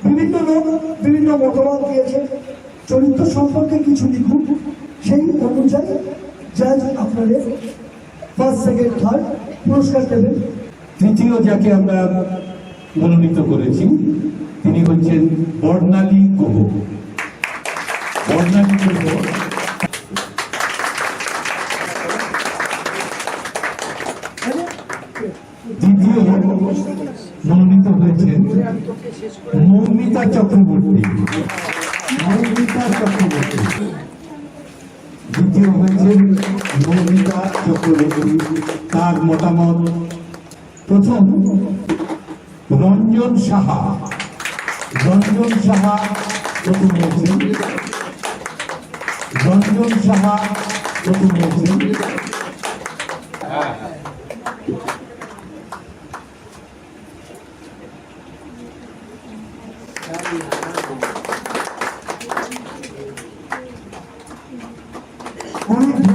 বিভিন্ন লোক বিভিন্ন মতামত দিয়েছে, চরিত্র সম্পর্কে কিছু লিখুন, সেই অনুযায়ী জাজ আপনাদের ফার্স্ট সেকেন্ড থার্ড পুরস্কার দেবেন। তৃতীয় যাকে আমরা মনোনীত করেছি তিনি হচ্ছেন বর্ণালী গুহ। বর্ণালী গুহ দ্বিতীয় মনোনীত হয়েছেন মৌমিতা চক্রবর্তী। মৌমিতা চক্রবর্তী দ্বিতীয় হয়েছেন মৌমিতা চক্রবর্তী। তার মতামত প্রথম রঞ্জন সাহা। রঞ্জন সাহা প্রথম হয়েছেন। রঞ্জন সাহা প্রথম হয়েছেন। অনেক